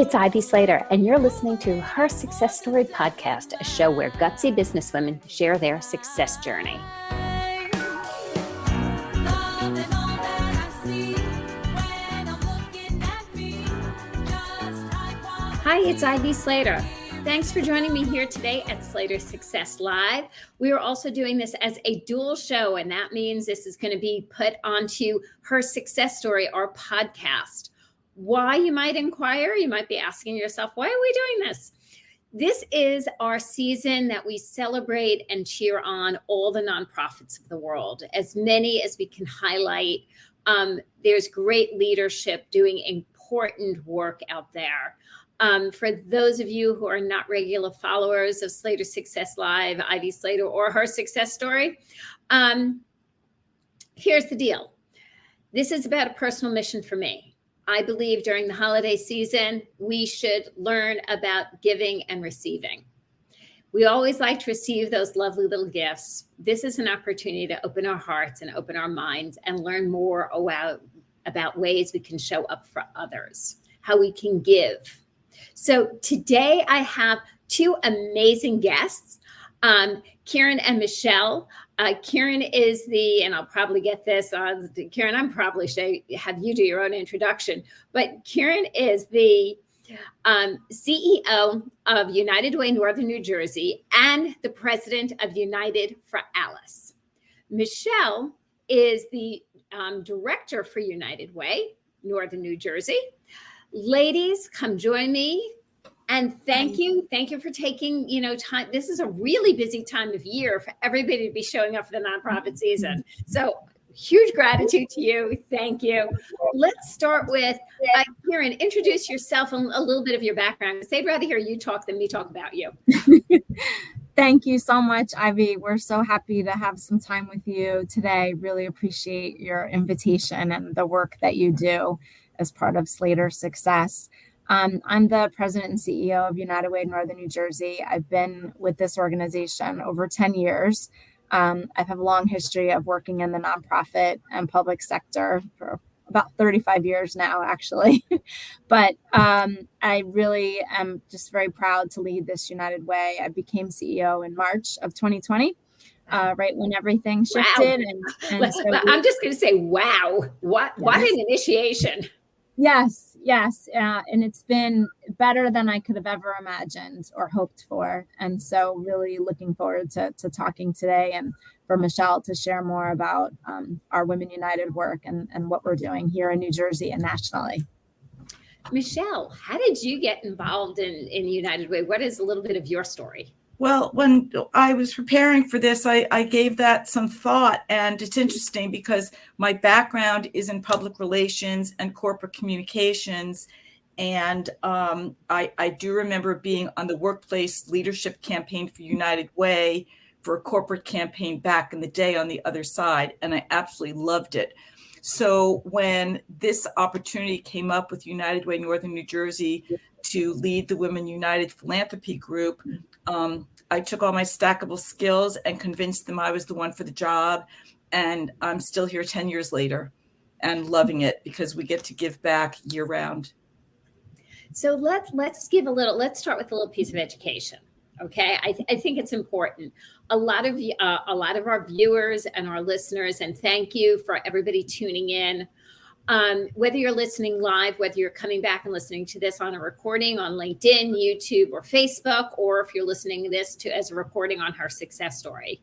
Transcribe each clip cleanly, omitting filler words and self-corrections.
it's Ivy Slater, and you're listening to Her Success Story podcast, a show where gutsy businesswomen share their success journey. Hi, it's Ivy Slater. Thanks for joining me here today at Slater Success Live. We are also doing this as a dual show, and that means this is going to be put onto Her Success Story, our podcast. Why, you might inquire? You might be asking yourself, why are we doing this? This is our season that we celebrate and cheer on all the nonprofits of the world, as many as we can highlight. There's great leadership doing important work out there. For those of you who are not regular followers of Slater Success Live, Ivy Slater, or Her Success Story, here's the deal. This is about a personal mission for me. I believe during the holiday season, we should learn about giving and receiving. We always like to receive those lovely little gifts. This is an opportunity to open our hearts and open our minds and learn more about ways we can show up for others, how we can give. So today I have two amazing guests, Kiran and Michele. Kiran is and I'll probably get this, Kiran, I'm probably should have you do your own introduction, but Kiran is the CEO of United Way, Northern New Jersey, and the president of United for Alice. Michele is the director for United Way, Northern New Jersey. Ladies, come join me. And thank you for taking, time. This is a really busy time of year for everybody to be showing up for the nonprofit season. So huge gratitude to you. Thank you. Let's start with Kiran. Introduce yourself and a little bit of your background, because they'd rather hear you talk than me talk about you. Thank you so much, Ivy. We're so happy to have some time with you today. Really appreciate your invitation and the work that you do as part of Slater Success. I'm the president and CEO of United Way, Northern New Jersey. I've been with this organization over 10 years. I have a long history of working in the nonprofit and public sector for about 35 years now, actually. But I really am just very proud to lead this United Way. I became CEO in March of 2020. Right when everything shifted. Wow. I'm just going to say, wow, what an initiation. Yes. And it's been better than I could have ever imagined or hoped for. And so really looking forward to talking today and for Michele to share more about our Women United work and what we're doing here in New Jersey and nationally. Michele, how did you get involved in United Way? What is a little bit of your story? Well, when I was preparing for this, I gave that some thought, and it's interesting because my background is in public relations and corporate communications. And I do remember being on the workplace leadership campaign for United Way for a corporate campaign back in the day on the other side, and I absolutely loved it. So when this opportunity came up with United Way, Northern New Jersey to lead the Women United Philanthropy Group, I took all my stackable skills and convinced them I was the one for the job. And I'm still here 10 years later and loving it because we get to give back year round. So let's start with a little piece of education. Okay. I think it's important. A lot of our viewers and our listeners, and thank you for everybody tuning in. Whether you're listening live, whether you're coming back and listening to this on a recording on LinkedIn, YouTube, or Facebook, or if you're listening to this as a recording on Her Success Story.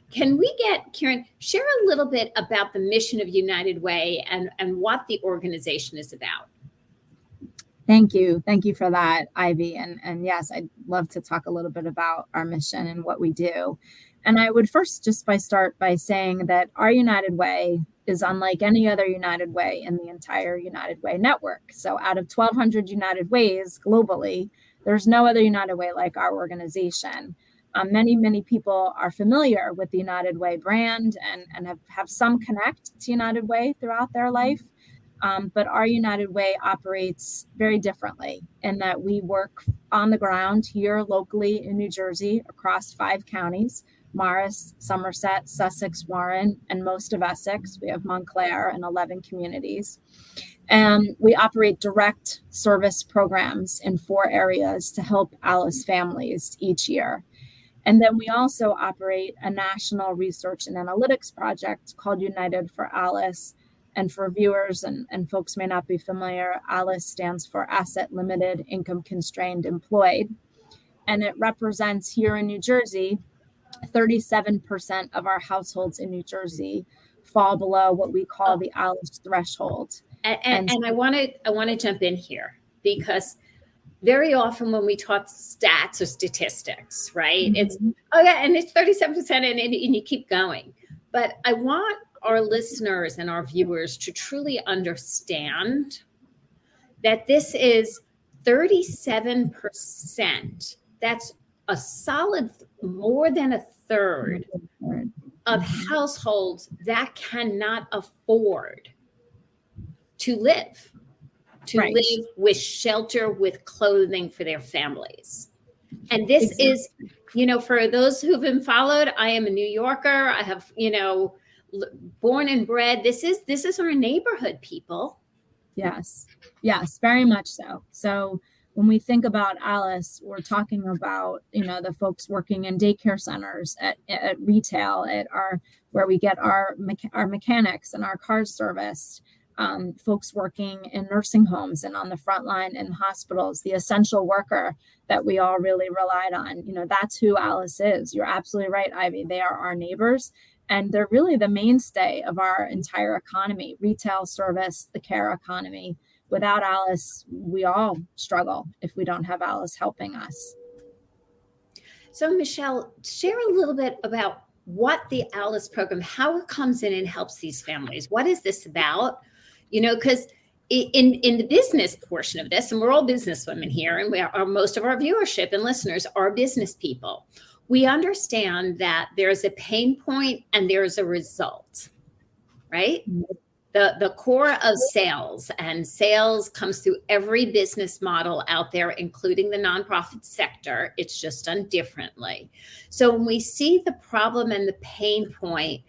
Can we get, Kiran, share a little bit about the mission of United Way and what the organization is about? Thank you. Thank you for that, Ivy. And yes, I'd love to talk a little bit about our mission and what we do. And I would first start by saying that our United Way is unlike any other United Way in the entire United Way network. So out of 1,200 United Ways globally, there's no other United Way like our organization. Many people are familiar with the United Way brand and have some connect to United Way throughout their life. But our United Way operates very differently in that we work on the ground here locally in New Jersey across 5 counties, Morris, Somerset, Sussex, Warren, and most of Essex. We have Montclair and 11 communities. We operate direct service programs in 4 areas to help Alice families each year. And then we also operate a national research and analytics project called United for Alice. And for viewers and folks may not be familiar, ALICE stands for Asset Limited, Income Constrained, Employed. And it represents here in New Jersey, 37% of our households in New Jersey fall below what we call the ALICE threshold. And I want to jump in here, because very often when we talk stats or statistics, right, it's, oh yeah, and it's 37% and you keep going. But I want our listeners and our viewers to truly understand that this is 37%. That's a solid more than a third of households that cannot afford to live. Right. Live with shelter, with clothing for their families. And this is, for those who've been followed, I am a New Yorker. I have, born and bred. This is our neighborhood, people. Yes, very much so. So when we think about Alice, we're talking about, the folks working in daycare centers, at retail, where we get our mechanics and our cars serviced. Folks working in nursing homes and on the front line in hospitals, the essential worker that we all really relied on. That's who Alice is. You're absolutely right, Ivy. They are our neighbors, and they're really the mainstay of our entire economy, retail, service, the care economy. Without Alice, we all struggle if we don't have Alice helping us. So Michele, share a little bit about what the Alice program, how it comes in and helps these families. What is this about? Because in the business portion of this, and we're all business women here, and most of our viewership and listeners are business people. We understand that there's a pain point and there's a result, right? The core of sales, and sales comes through every business model out there, including the nonprofit sector. It's just done differently. So when we see the problem and the pain point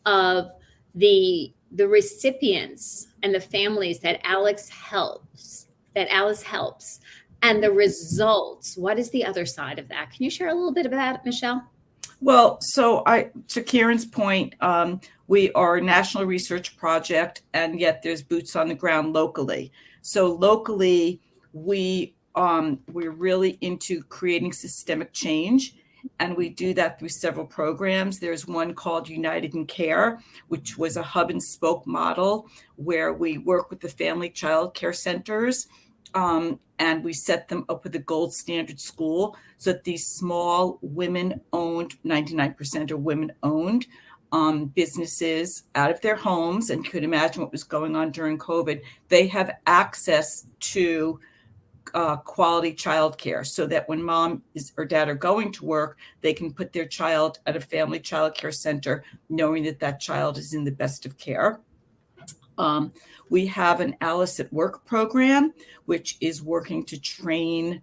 of the recipients and the families that Alice helps, and the results, what is the other side of that? Can you share a little bit about it, Michele? Well, so to Kiran's point, we are a national research project, and yet there's boots on the ground locally. So locally, we're really into creating systemic change, and we do that through several programs. There's one called United in Care, which was a hub and spoke model where we work with the family child care centers, and we set them up with a gold standard school so that these small women-owned, 99% are women-owned businesses out of their homes, and could imagine what was going on during COVID, they have access to quality childcare, so that when mom or dad are going to work, they can put their child at a family child care center, knowing that that child is in the best of care. We have an Alice at Work program, which is working to train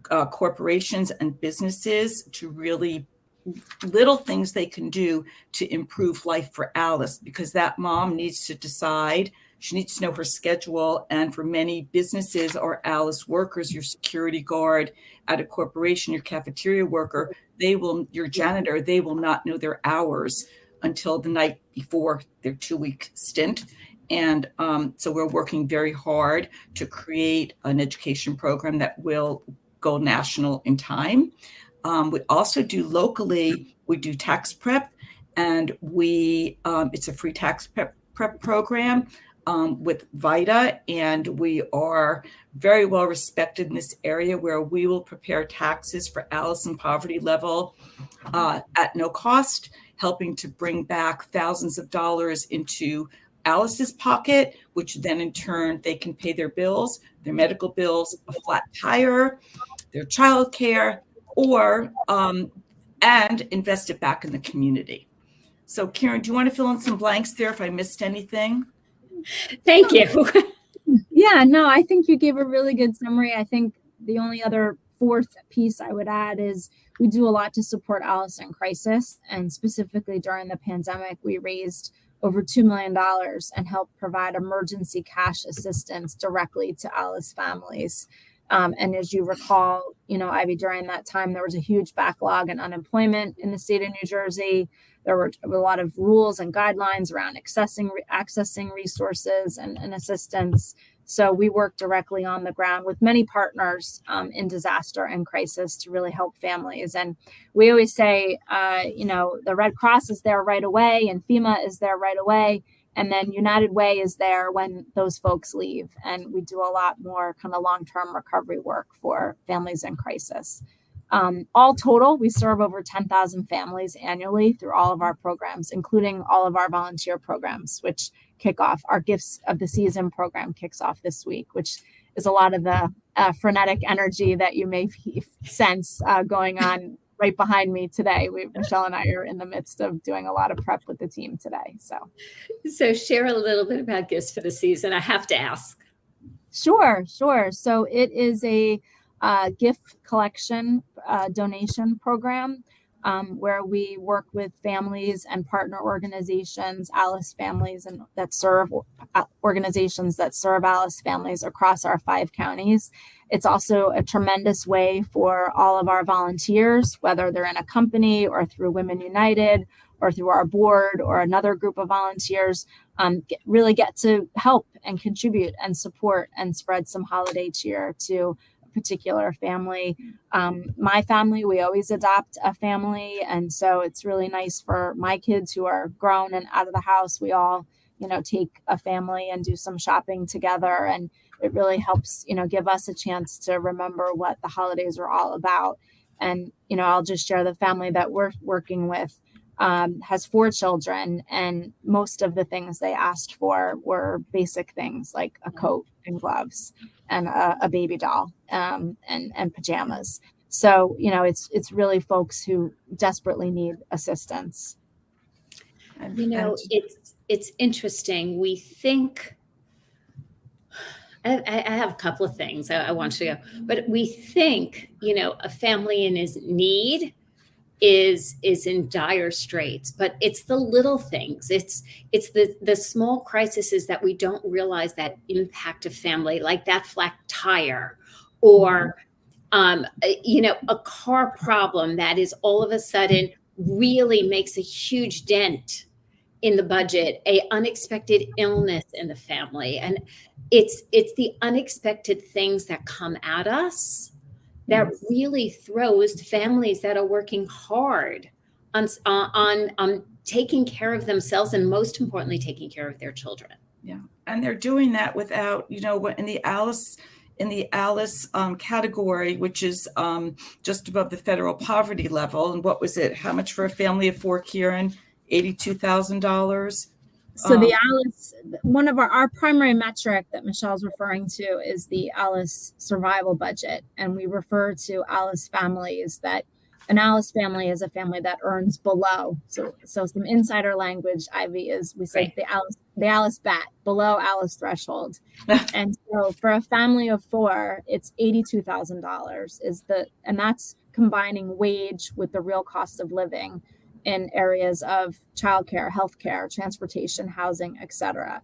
corporations and businesses to really little things they can do to improve life for Alice, because that mom needs to decide. She needs to know her schedule. And for many businesses or Alice workers, your security guard at a corporation, your cafeteria worker, your janitor, they will not know their hours until the night before their 2-week stint. And so we're working very hard to create an education program that will go national in time. We also do locally, we do tax prep, and it's a free tax prep program with VITA, and we are very well respected in this area, where we will prepare taxes for Alice in poverty level at no cost, helping to bring back thousands of dollars into Alice's pocket, which then in turn they can pay their bills, their medical bills, a flat tire, their childcare, or and invest it back in the community. So Kiran, do you want to fill in some blanks there if I missed anything? Thank you. Yeah, no, I think you gave a really good summary. I think the only other fourth piece I would add is we do a lot to support Alice in crisis. And specifically during the pandemic, we raised over $2 million and helped provide emergency cash assistance directly to Alice families. And as you recall, Ivy, during that time, there was a huge backlog in unemployment in the state of New Jersey. There were a lot of rules and guidelines around accessing resources and assistance. So we work directly on the ground with many partners in disaster and crisis to really help families. And we always say, the Red Cross is there right away and FEMA is there right away. And then United Way is there when those folks leave. And we do a lot more kind of long-term recovery work for families in crisis. All total, we serve over 10,000 families annually through all of our programs, including all of our volunteer programs, which kick off. Our Gifts of the Season program kicks off this week, which is a lot of the frenetic energy that you may sense going on right behind me today. Michele and I are in the midst of doing a lot of prep with the team today. So share a little bit about Gifts for the Season. I have to ask. Sure. So it is a gift collection donation program where we work with families and partner organizations, Alice families, and that serve organizations that serve Alice families across our 5 counties. It's also a tremendous way for all of our volunteers, whether they're in a company or through Women United or through our board or another group of volunteers, really get to help and contribute and support and spread some holiday cheer to particular family. My family, we always adopt a family. And so it's really nice for my kids who are grown and out of the house. We all, take a family and do some shopping together. And it really helps, give us a chance to remember what the holidays are all about. And, I'll just share the family that we're working with has 4 children, and most of the things they asked for were basic things like a coat and gloves and a baby doll and pajamas. So, it's really folks who desperately need assistance. It's interesting. We think, I have a couple of things I want to go, but we think, a family in need is in dire straits, but it's the little things. It's the small crises that we don't realize that impact a family, like that flat tire, or a car problem that is all of a sudden really makes a huge dent in the budget, a unexpected illness in the family. And it's the unexpected things that come at us that really throws families that are working hard on taking care of themselves and, most importantly, taking care of their children. Yeah, and they're doing that without, in the Alice category, which is just above the federal poverty level. And what was it? How much for a family of 4, Kiran? $82,000. So the Alice, one of our primary metric that Michele's referring to is the Alice survival budget. And we refer to Alice families that an Alice family is a family that earns below. So some insider language, Ivy, is we say the Alice bat, below Alice threshold. And so for a family of 4, it's $82,000 and that's combining wage with the real cost of living in areas of childcare, healthcare, transportation, housing, etc.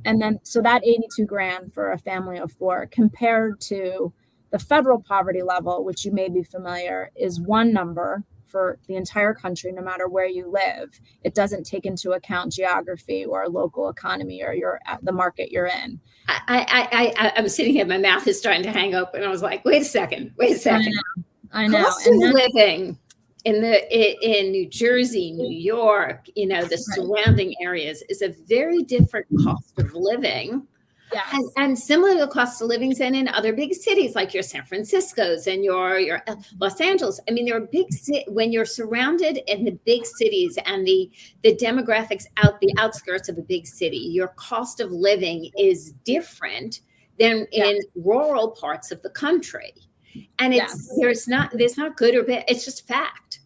And then, so that 82 grand for a family of 4 compared to the federal poverty level, which you may be familiar, is one number for the entire country, no matter where you live. It doesn't take into account geography or local economy or the market you're in. I'm sitting here, my mouth is starting to hang open. I was like, wait a second. I know. Cost of living in New Jersey, New York, the surrounding areas is a very different cost of living. Yes. And similar to the cost of living in other big cities like your San Francisco's and your Los Angeles. I mean, there are when you're surrounded in the big cities and the demographics the outskirts of a big city, your cost of living is different than in rural parts of the country. And there's not good or bad. It's just fact.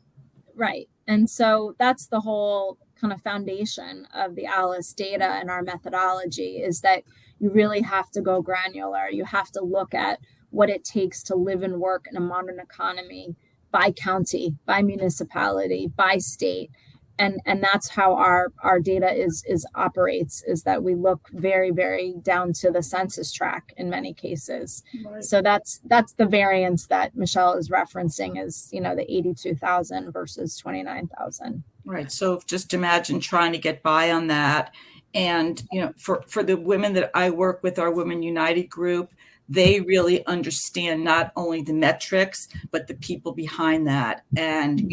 Right. And so that's the whole kind of foundation of the Alice data and our methodology, is that you really have to go granular. You have to look at what it takes to live and work in a modern economy by county, by municipality, by state. And that's how our data is operates, is that we look very, very down to the census tract in many cases. Right. So that's the variance that Michele is referencing, is, the 82,000 versus 29,000. Right. So just imagine trying to get by on that. And, for the women that I work with, our Women United group, they really understand not only the metrics, but the people behind that. And,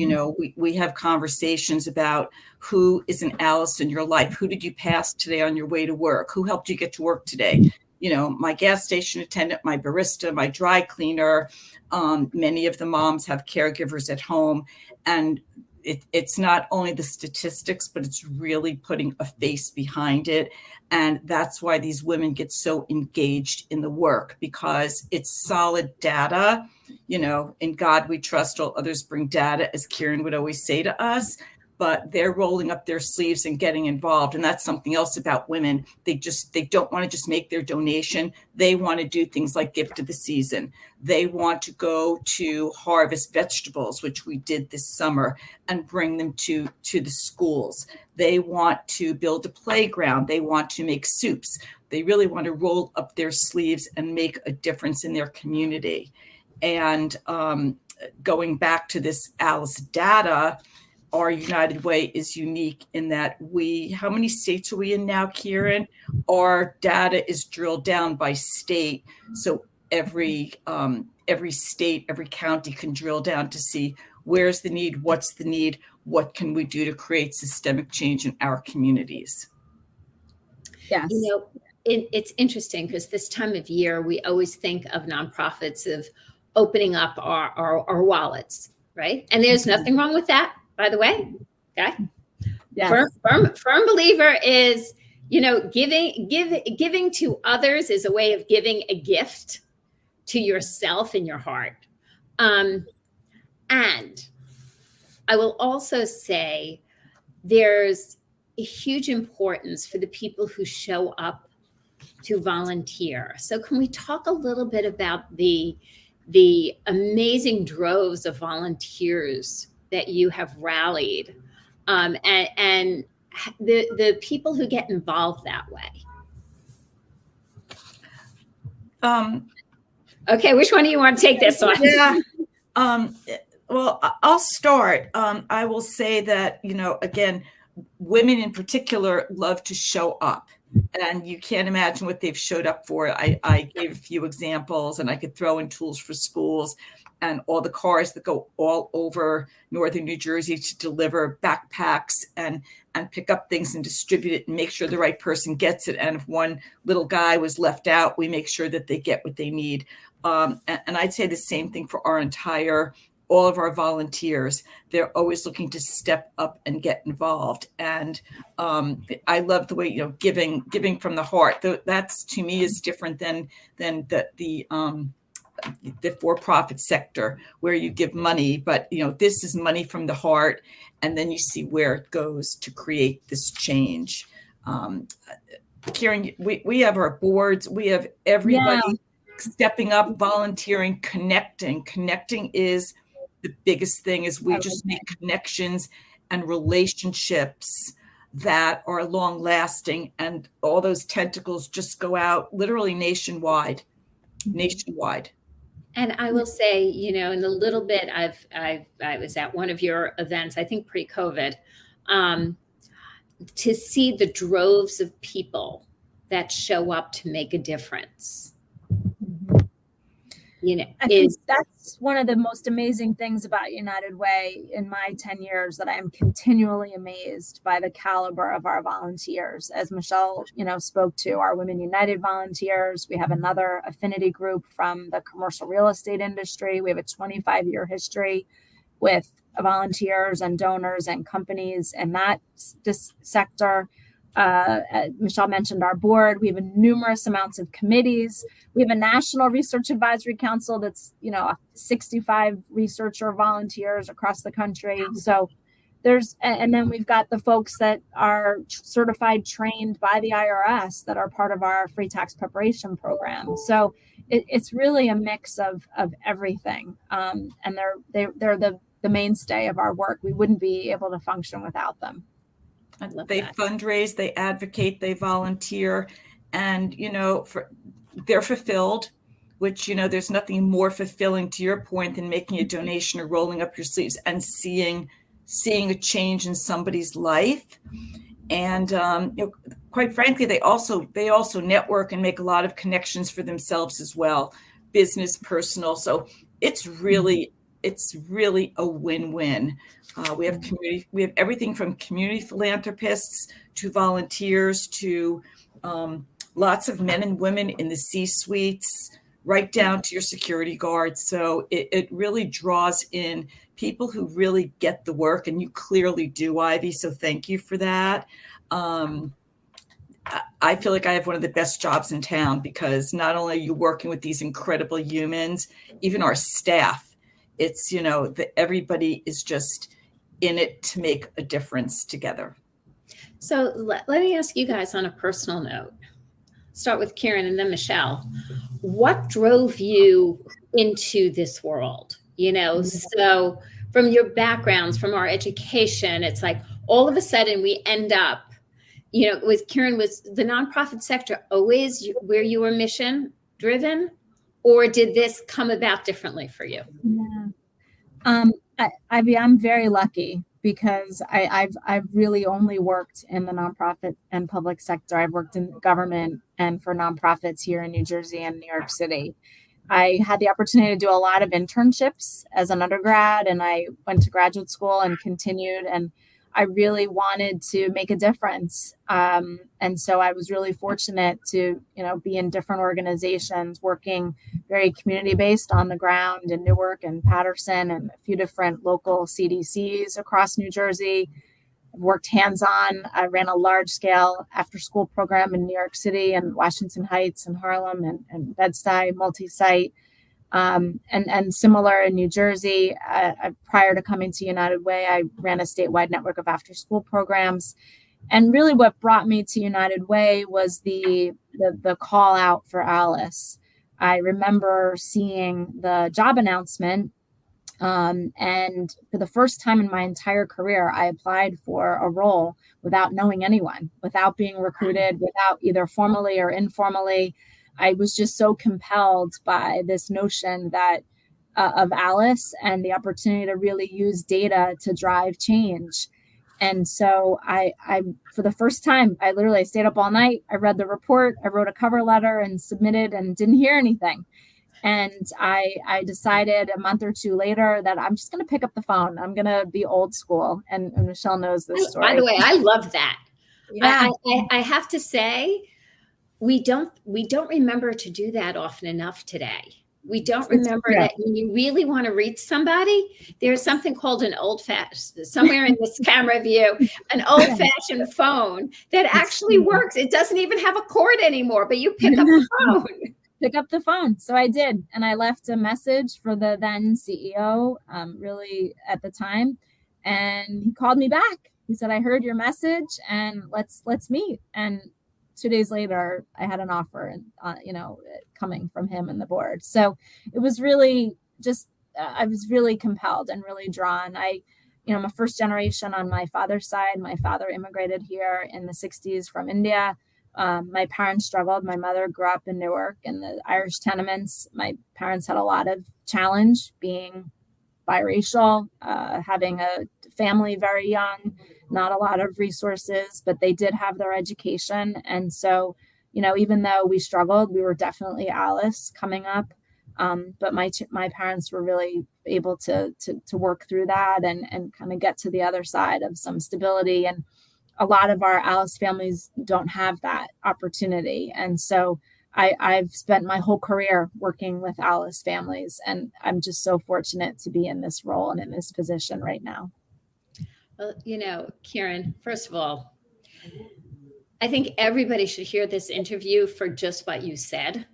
we have conversations about who is an Alice in your life. Who did you pass today on your way to work? Who helped you get to work today? My gas station attendant, my barista, my dry cleaner. Many of the moms have caregivers at home. And it's not only the statistics, but it's really putting a face behind it. And that's why these women get so engaged in the work, because it's solid data. In God we trust, all others bring data, as Kiran would always say to us. But they're rolling up their sleeves and getting involved. And that's something else about women. They don't want to just make their donation. They want to do things like gift of the season. They want to go to harvest vegetables, which we did this summer, and bring them to the schools. They want to build a playground. They want to make soups. They really want to roll up their sleeves and make a difference in their community. And going back to this Alice data, our United Way is unique in that how many states are we in now, Kiran? Our data is drilled down by state. So every state, every county can drill down to see where's the need, what's the need, what can we do to create systemic change in our communities. Yes. It's interesting because this time of year, we always think of nonprofits of opening up our wallets, right? And there's nothing wrong with that, by the way. Okay. Yes. Firm believer is, giving to others is a way of giving a gift to yourself and your heart. And I will also say there's a huge importance for the people who show up to volunteer. So can we talk a little bit about the amazing droves of volunteers that you have rallied, and the people who get involved that way? Okay, which one do you want to take this one? Yeah. Well, I'll start. I will say that, again, women in particular love to show up. And you can't imagine what they've showed up for. I gave a few examples, and I could throw in tools for schools and all the cars that go all over northern New Jersey to deliver backpacks and pick up things and distribute it and make sure the right person gets it. And if one little guy was left out, we make sure that they get what they need. And I'd say the same thing for all of our volunteers. They're always looking to step up and get involved. And I love the way, giving from the heart. That's, to me, is different than the for-profit sector where you give money, but this is money from the heart, and then you see where it goes to create this change. Kiran, we have our boards, we have everybody stepping up, volunteering, connecting. Connecting is the biggest thing. Is we just make connections and relationships that are long lasting, and all those tentacles just go out literally nationwide. And I will say, in the little bit I was at one of your events, I think pre-COVID, to see the droves of people that show up to make a difference. I think that's one of the most amazing things about United Way in my 10 years, that I am continually amazed by the caliber of our volunteers. As Michele, spoke to, our Women United volunteers. We have another affinity group from the commercial real estate industry. We have a 25-year history with volunteers and donors and companies in that sector. Michele mentioned our board. We have numerous amounts of committees. We have a National Research Advisory Council that's, 65 researcher volunteers across the country. So and then we've got the folks that are certified, trained by the IRS, that are part of our free tax preparation program. So it's really a mix of everything. And they're the mainstay of our work. We wouldn't be able to function without them. They fundraise, they advocate, they volunteer, and, they're fulfilled, which, there's nothing more fulfilling, to your point, than making a donation or rolling up your sleeves and seeing a change in somebody's life. And, quite frankly, they also network and make a lot of connections for themselves as well, business, personal. So it's really a win-win. We have everything from community philanthropists to volunteers to lots of men and women in the C-suites, right down to your security guards. So it really draws in people who really get the work, and you clearly do, Ivy. So thank you for that. I feel like I have one of the best jobs in town, because not only are you working with these incredible humans, even our staff, it's, that everybody is just in it to make a difference together. So let me ask you guys on a personal note. Start with Kiran and then Michele. What drove you into this world? So from your backgrounds, from our education, it's like all of a sudden we end up, with Kiran, was the nonprofit sector always where you were mission driven, or did this come about differently for you? Yeah. I'm very lucky, because I've really only worked in the nonprofit and public sector. I've worked in government and for nonprofits here in New Jersey and New York City. I had the opportunity to do a lot of internships as an undergrad, and I went to graduate school and continued, and I really wanted to make a difference. And so I was really fortunate to, be in different organizations, working very community-based on the ground in Newark and Paterson and a few different local CDCs across New Jersey. I've worked hands-on. I ran a large-scale after-school program in New York City and Washington Heights and Harlem and Bed-Stuy, multi-site. And similar in New Jersey, prior to coming to United Way, I ran a statewide network of after-school programs. And really what brought me to United Way was the call out for Alice. I remember seeing the job announcement, and for the first time in my entire career, I applied for a role without knowing anyone, without being recruited, without either formally or informally. I was just so compelled by this notion that of Alice and the opportunity to really use data to drive change. And so I for the first time, I literally stayed up all night. I read the report, I wrote a cover letter and submitted, and didn't hear anything. And I decided a month or two later that I'm just going to pick up the phone. I'm going to be old school. And Michele knows this story. By the way, I love that. Yeah. I have to say, we don't remember to do that often enough today. We don't remember that when you really want to reach somebody, there's something called an old-fashioned, somewhere in this camera view, an old-fashioned phone that actually works. It doesn't even have a cord anymore, but you pick up the phone. Pick up the phone. So I did. And I left a message for the then CEO, really at the time. And he called me back. He said, I heard your message and let's meet. And 2 days later, I had an offer, coming from him and the board. So it was really just, I was really compelled and really drawn. I'm a first generation on my father's side. My father immigrated here in the 60s from India. My parents struggled. My mother grew up in Newark in the Irish tenements. My parents had a lot of challenge being biracial, having a family very young, not a lot of resources, but they did have their education. And so, even though we struggled, we were definitely Alice coming up. But my parents were really able to work through that and kind of get to the other side of some stability. And a lot of our Alice families don't have that opportunity. And so I've spent my whole career working with Alice families, and I'm just so fortunate to be in this role and in this position right now. Well, Kiran, first of all, I think everybody should hear this interview for just what you said.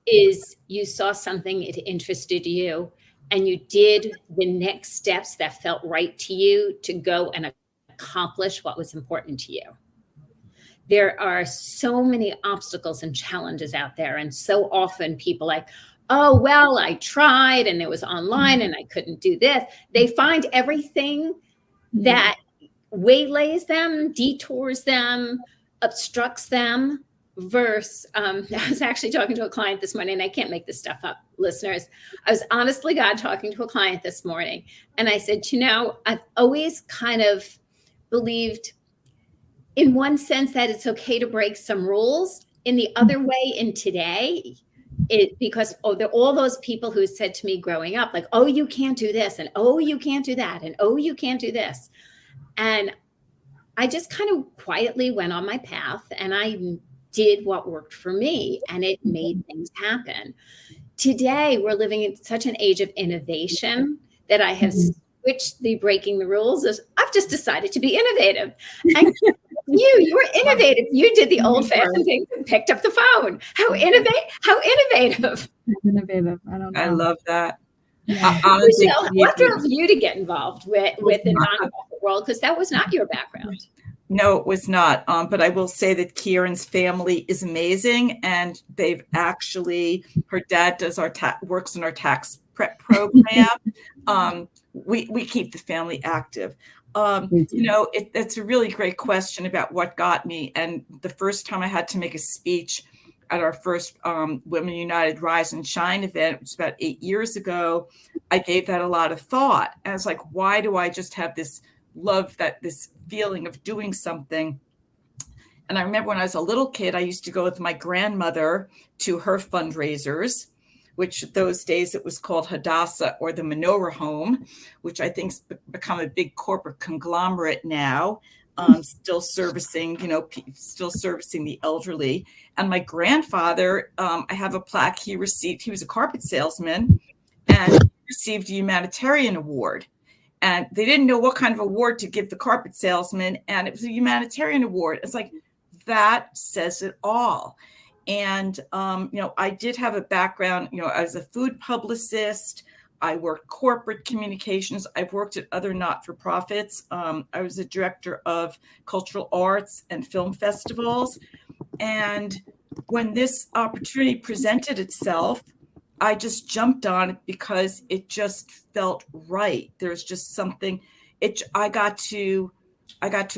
Is you saw something, it interested you, and you did the next steps that felt right to you to go and accomplish what was important to you. There are so many obstacles and challenges out there. And so often people like, oh, well, I tried and it was online and I couldn't do this. They find everything that waylays them, detours them, obstructs them. Versus, I was actually talking to a client this morning, and I can't make this stuff up, listeners. I was honestly, God, talking to a client this morning, and I said, I've always kind of believed in one sense that it's okay to break some rules. In the other way, in today, because all those people who said to me growing up, like, oh, you can't do this, and oh, you can't do that, and oh, you can't do this. And I just kind of quietly went on my path, and I did what worked for me, and it made things happen. Today, we're living in such an age of innovation that I have switched the breaking the rules. I've just decided to be innovative. And you were innovative. You did the old-fashioned thing and picked up the phone. How innovative. Innovative. I don't know. I love that. Michele, what drove you to get involved with the nonprofit world? Because that was not your background. No, it was not. But I will say that Kiran's family is amazing, and they've actually, her dad does works in our tax prep program. We keep the family active. It's a really great question about what got me. And the first time I had to make a speech at our first Women United Rise and Shine event, which was about 8 years ago, I gave that a lot of thought. And I was like, why do I just have this this feeling of doing something? And I remember when I was a little kid, I used to go with my grandmother to her fundraisers, which those days it was called Hadassah or the Menorah Home, which I think's become a big corporate conglomerate now, still servicing the elderly. And my grandfather, I have a plaque he received. He was a carpet salesman and received a humanitarian award. And they didn't know what kind of award to give the carpet salesman. And it was a humanitarian award. It's like, that says it all. And, I did have a background, as a food publicist. I worked corporate communications. I've worked at other not-for-profits. I was a director of cultural arts and film festivals. And when this opportunity presented itself, I just jumped on it because it just felt right. There's just something. I got to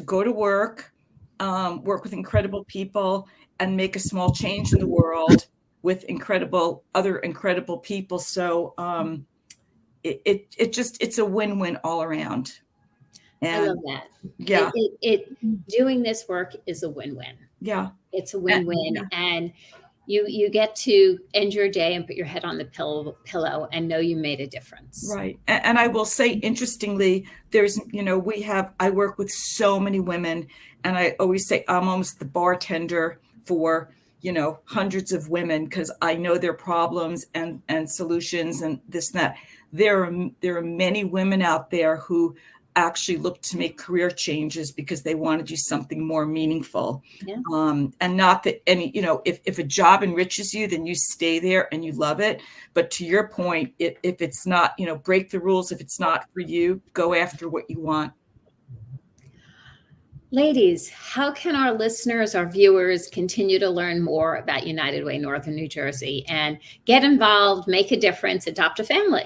go to work with incredible people and make a small change in the world with other incredible people. So it's a win-win all around. And I love that. Yeah. Doing this work is a win-win. Yeah. It's a win-win. And you get to end your day and put your head on the pillow and know you made a difference. Right. And I will say, interestingly, I work with so many women, and I always say I'm almost the bartender for, hundreds of women, because I know their problems and solutions and this and that. There are many women out there who actually look to make career changes because they want to do something more meaningful. Yeah. And not that if a job enriches you, then you stay there and you love it. But to your point, if it's not, break the rules. If it's not for you, go after what you want. Ladies, how can our listeners, our viewers, continue to learn more about United Way Northern New Jersey and get involved, make a difference, adopt a family?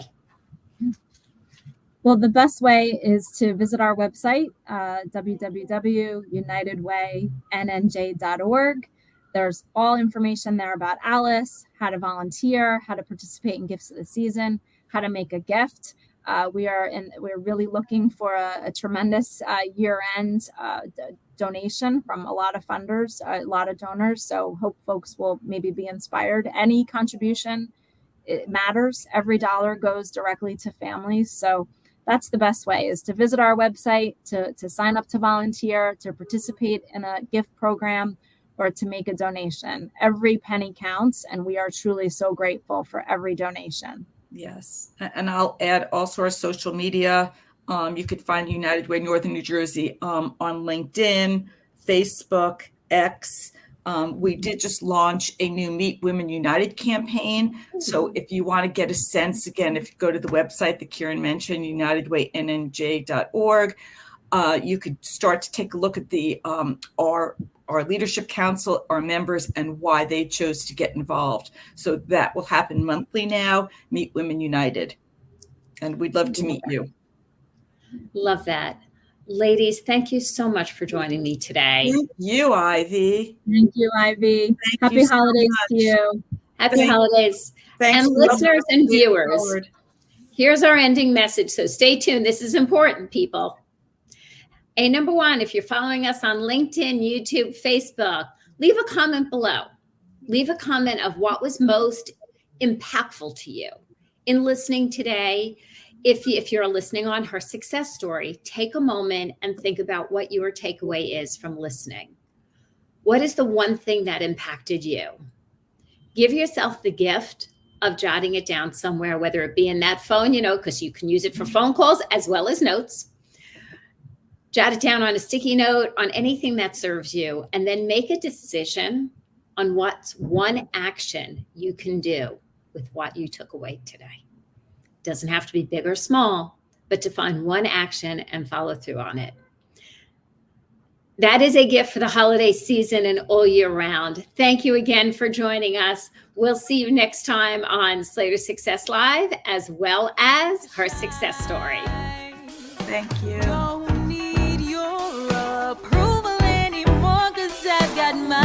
Well, the best way is to visit our website, www.unitedwaynj.org. There's all information there about Alice, how to volunteer, how to participate in Gifts of the Season, how to make a gift. We're really looking for a tremendous year-end donation from a lot of funders, a lot of donors. So hope folks will maybe be inspired. Any contribution, it matters. Every dollar goes directly to families. So that's the best way, is to visit our website, to sign up to volunteer, to participate in a gift program, or to make a donation. Every penny counts, and we are truly so grateful for every donation. Yes. And I'll add also our social media. You could find United Way Northern New Jersey on LinkedIn, Facebook, X. We did just launch a new Meet Women United campaign. So if you want to get a sense, again, if you go to the website that Kiran mentioned, unitedwaynj.org, you could start to take a look at the our leadership council, our members, and why they chose to get involved. So that will happen monthly now. Meet Women United, and we'd love to meet you. Love that. Ladies, thank you so much for joining me today. Thank you, Ivy. Thank you, Ivy. Happy holidays to you. Happy holidays. Thanks, and listeners and viewers, here's our ending message. So stay tuned. This is important, people. Number one, if you're following us on LinkedIn, YouTube, Facebook, leave a comment below. Leave a comment of what was most impactful to you in listening today. If you're listening on her success story, take a moment and think about what your takeaway is from listening. What is the one thing that impacted you? Give yourself the gift of jotting it down somewhere, whether it be in that phone, because you can use it for phone calls as well as notes. Jot it down on a sticky note, on anything that serves you, and then make a decision on what's one action you can do with what you took away today. Doesn't have to be big or small, but to find one action and follow through on it. That is a gift for the holiday season and all year round. Thank you again for joining us. We'll see you next time on Slater Success Live, as well as her success story. Thank you. Don't need your approval anymore, 'cause I've got my